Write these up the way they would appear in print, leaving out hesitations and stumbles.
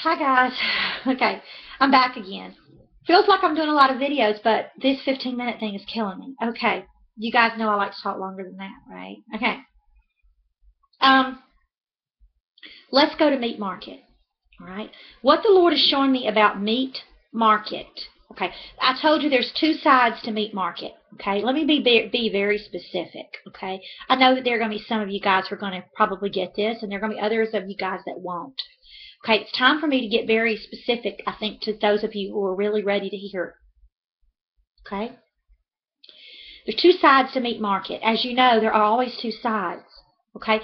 Hi guys. Okay, I'm back again. Feels like I'm doing a lot of videos, but this 15-minute thing is killing me. Okay, you guys know I like to talk longer than that, right? Okay. Um, let's go to meat market. All right. What the Lord is showing me about meat market. Okay, I told you there's two sides to meat market. Okay, let me be very specific. Okay, I know that there are going to be some of you guys who are going to probably get this, and there are going to be others of you guys that won't. Okay, it's time for me to get very specific, I think, to those of you who are really ready to hear. Okay? There's two sides to meat market. As you know, there are always two sides. Okay?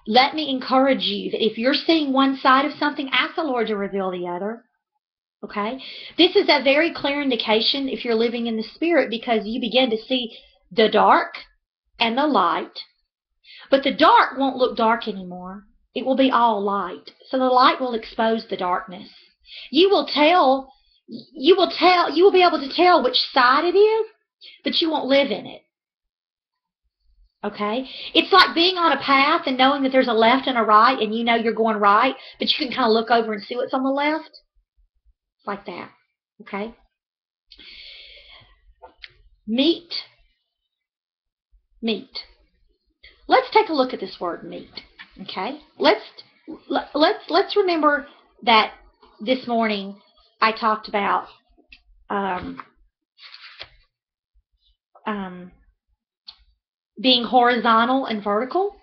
Let me encourage you that if you're seeing one side of something, ask the Lord to reveal the other. Okay? This is a very clear indication if you're living in the Spirit, because you begin to see the dark and the light. But the dark won't look dark anymore. It will be all light. So the light will expose the darkness. You will be able to tell which side it is, but you won't live in it. Okay? It's like being on a path and knowing that there's a left and a right, and you know you're going right, but you can kind of look over and see what's on the left. It's like that. Okay? Meat. Let's take a look at this word meat. Okay, let's remember that this morning I talked about being horizontal and vertical,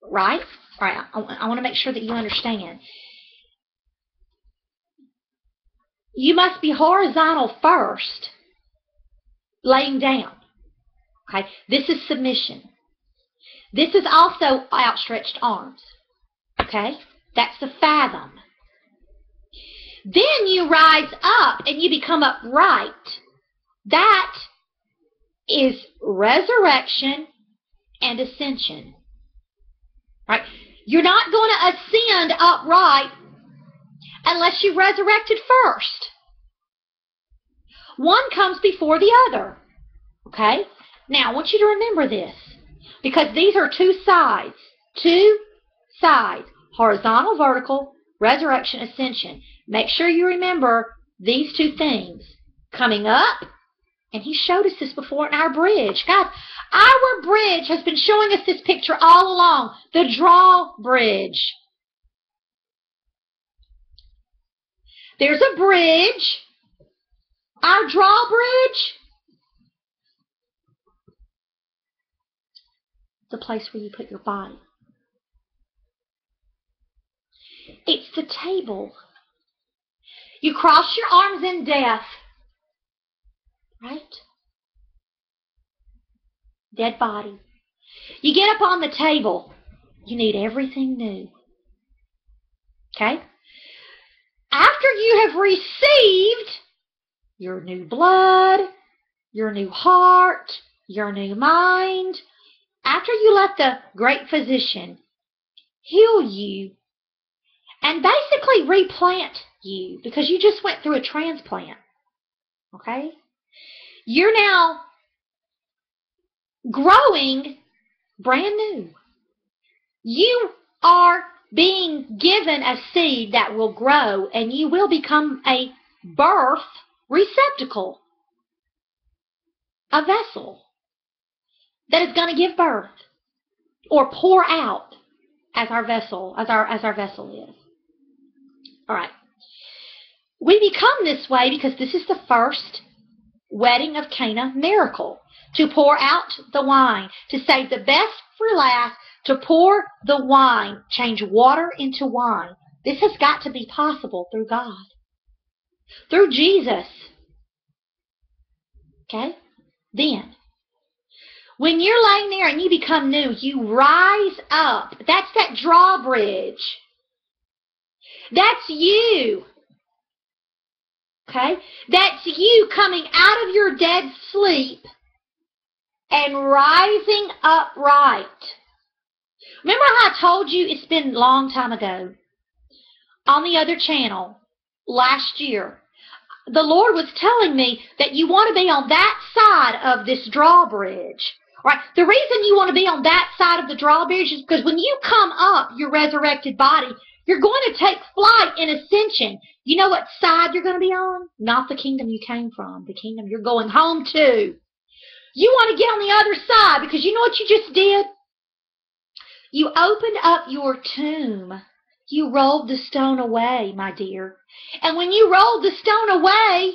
right? All right, I want to make sure that you understand. You must be horizontal first, laying down. Okay, this is submission. This is also outstretched arms. Okay? That's the fathom. Then you rise up and you become upright. That is resurrection and ascension. Right? You're not going to ascend upright unless you resurrected first. One comes before the other. Okay? Now, I want you to remember this, because these are two sides. Two sides. Horizontal, vertical, resurrection, ascension. Make sure you remember these two things. Coming up, and he showed us this before in our bridge. Guys, our bridge has been showing us this picture all along. The drawbridge. There's a bridge. Our drawbridge. The place where you put your body. It's the table. You cross your arms in death, right? Dead body. You get up on the table. You need everything new. Okay? After you have received your new blood, your new heart, your new mind, after you let the great physician heal you and basically replant you, because you just went through a transplant, okay? You're now growing brand new. You are being given a seed that will grow, and you will become a birth receptacle, a vessel that is going to give birth or pour out as our vessel is. All right. We become this way because this is the first wedding of Cana miracle, to pour out the wine, to save the best for last, to pour the wine, change water into wine. This has got to be possible through God, through Jesus. Okay? Then, when you're laying there and you become new, you rise up. That's that drawbridge. That's you. Okay? That's you coming out of your dead sleep and rising upright. Remember how I told you, it's been a long time ago, on the other channel last year, the Lord was telling me that you want to be on that side of this drawbridge. Right? The reason you want to be on that side of the drawbridge is because when you come up, your resurrected body, You're going to take flight in ascension. You know what side you're going to be on? Not the kingdom you came from, the kingdom you're going home to. You want to get on the other side because you know what you just did? You opened up your tomb. You rolled the stone away, my dear. And when you rolled the stone away,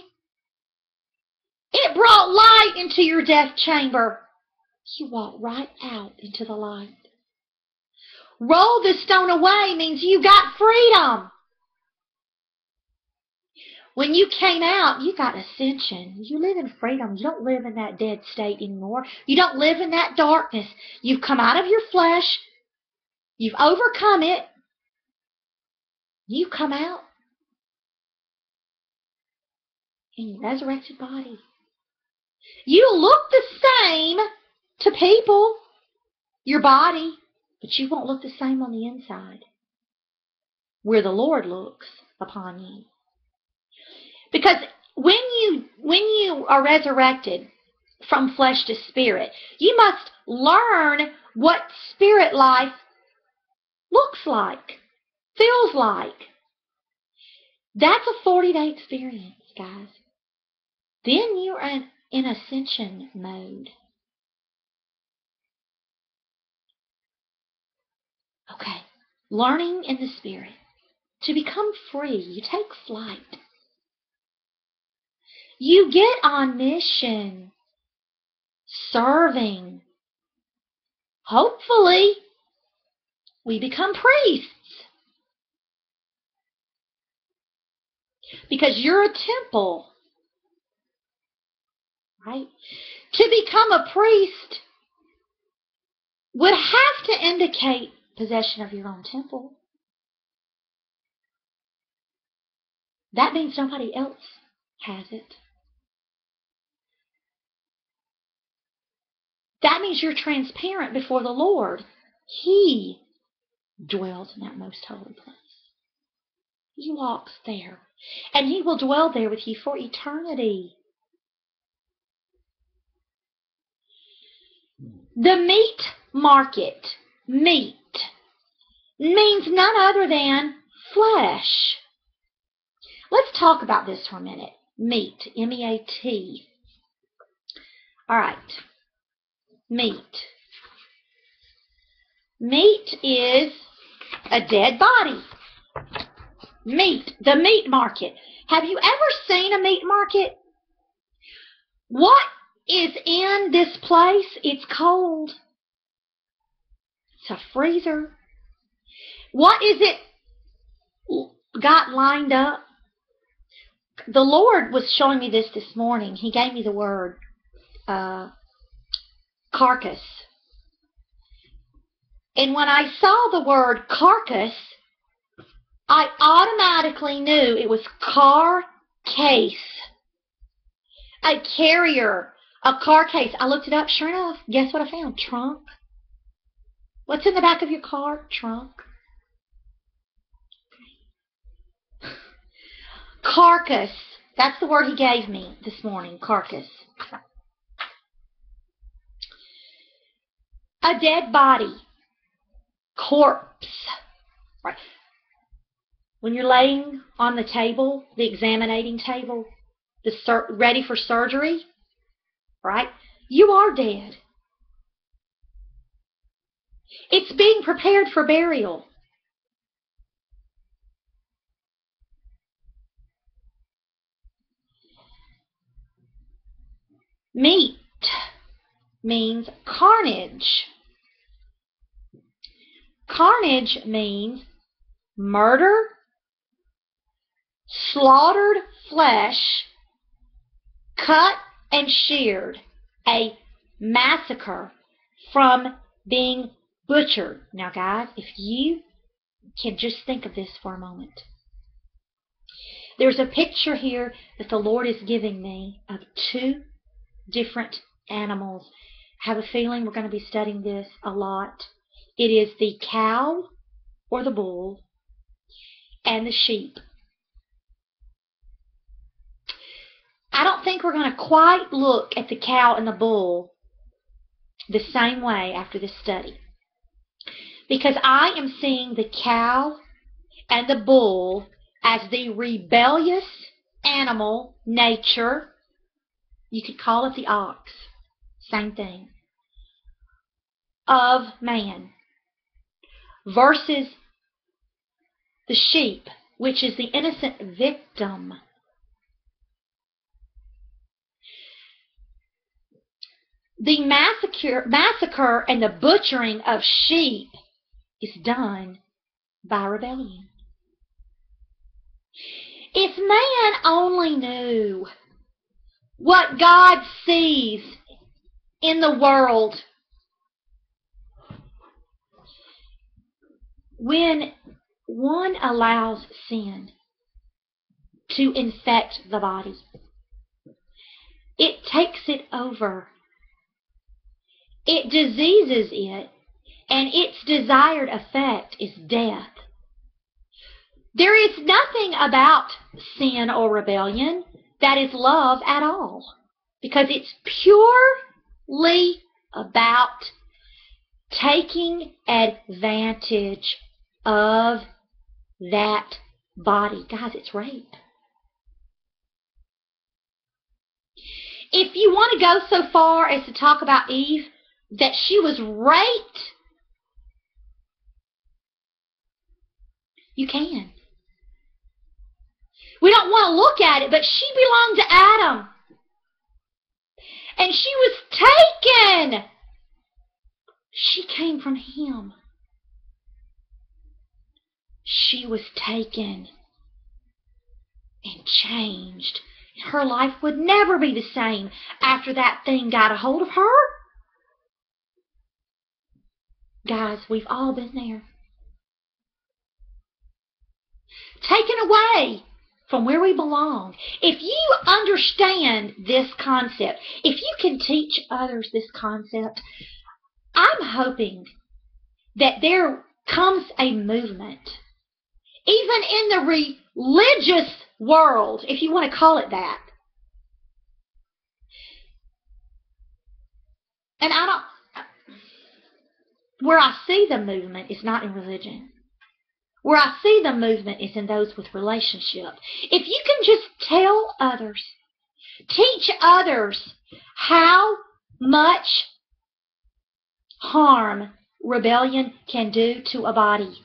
it brought light into your death chamber. You walked right out into the light. Roll the stone away means you got freedom. When you came out, you got ascension. You live in freedom. You don't live in that dead state anymore. You don't live in that darkness. You've come out of your flesh. You've overcome it. You come out in your resurrected body. You look the same to people, your body, but you won't look the same on the inside, where the Lord looks upon you. Because when you are resurrected from flesh to spirit, you must learn what spirit life looks like, feels like. That's a 40-day experience, guys. Then you're in ascension mode. Okay, learning in the spirit. To become free, you take flight. You get on mission, serving. Hopefully, we become priests. Because you're a temple, right? To become a priest would have to indicate possession of your own temple. That means nobody else has it. That means you're transparent before the Lord. He dwells in that most holy place. He walks there. And He will dwell there with you for eternity. The meat market, meat, means none other than flesh. Let's talk about this for a minute. Meat, M-E-A-T. All right. Meat. Meat is a dead body. Meat, the meat market. Have you ever seen a meat market? What is in this place? It's cold. It's a freezer. What is it got lined up? The Lord was showing me this morning. He gave me the word carcass. And when I saw the word carcass, I automatically knew it was car case. A carrier, a car case. I looked it up. Sure enough, guess what I found? Trunk. What's in the back of your car? Trunk. Carcass. That's the word He gave me this morning. Carcass. A dead body. Corpse. Right. When you're laying on the table, the examining table, ready for surgery, right? You are dead. It's being prepared for burial. Meat means carnage. Carnage means murder, slaughtered flesh, cut and sheared, a massacre from being butchered. Now, guys, if you can just think of this for a moment. There's a picture here that the Lord is giving me of two different animals. I have a feeling we're going to be studying this a lot. It is the cow or the bull and the sheep. I don't think we're going to quite look at the cow and the bull the same way after this study. Because I am seeing the cow and the bull as the rebellious animal nature. You could call it the ox. Same thing. Of man. Versus the sheep, which is the innocent victim. The massacre and the butchering of sheep is done by rebellion. If man only knew what God sees in the world when one allows sin to infect the body, it takes it over. It diseases it, and its desired effect is death. There is nothing about sin or rebellion that is love at all, because it's purely about taking advantage of that body. Guys, it's rape. If you want to go so far as to talk about Eve, that she was raped, you can. We don't want to look at it, but she belonged to Adam. And she was taken. She came from him. She was taken and changed. Her life would never be the same after that thing got a hold of her. Guys, we've all been there. Taken away from where we belong. If you understand this concept, if you can teach others this concept, I'm hoping that there comes a movement, even in the religious world, if you want to call it that. And where I see the movement is not in religion. Where I see the movement is in those with relationship. If you can just tell others, teach others how much harm rebellion can do to a body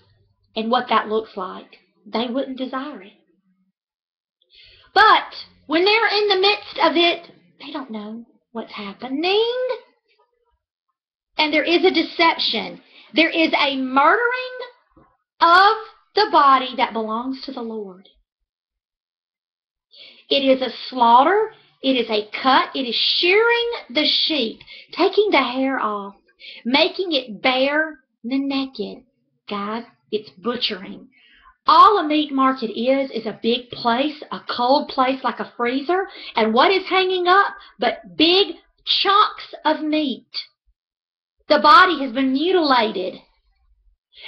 and what that looks like, they wouldn't desire it. But when they're in the midst of it, they don't know what's happening. And there is a deception. There is a murdering of the body that belongs to the Lord. It is a slaughter. It is a cut. It is shearing the sheep, taking the hair off, making it bare and naked. Guys, it's butchering. All a meat market is a big place, a cold place like a freezer. And what is hanging up but big chunks of meat? The body has been mutilated.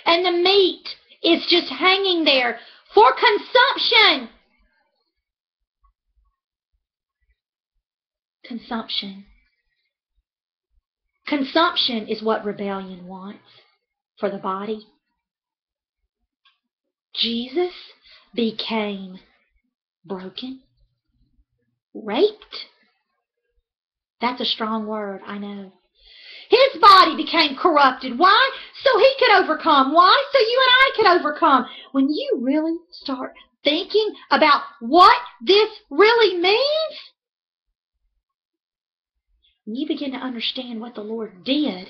And the meat is just hanging there for consumption. Consumption. Consumption is what rebellion wants for the body. Jesus became broken, raped. That's a strong word, I know. His body became corrupted. Why? So he could overcome. Why? So you and I could overcome. When you really start thinking about what this really means, you begin to understand what the Lord did.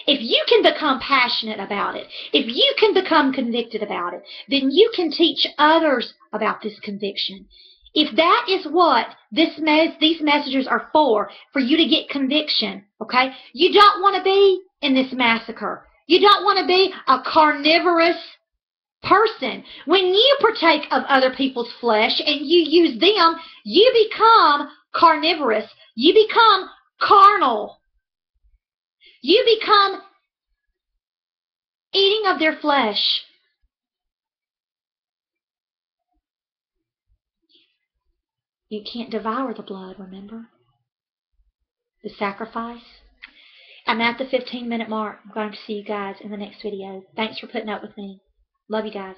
If you can become passionate about it, if you can become convicted about it, then you can teach others about this conviction. If that is what these messages are for you to get conviction, okay? You don't want to be in this massacre. You don't want to be a carnivorous person. When you partake of other people's flesh and you use them, you become carnivorous. You become carnal. You become eating of their flesh. You can't devour the blood, remember? The sacrifice. I'm at the 15-minute mark. I'm going to see you guys in the next video. Thanks for putting up with me. Love you guys.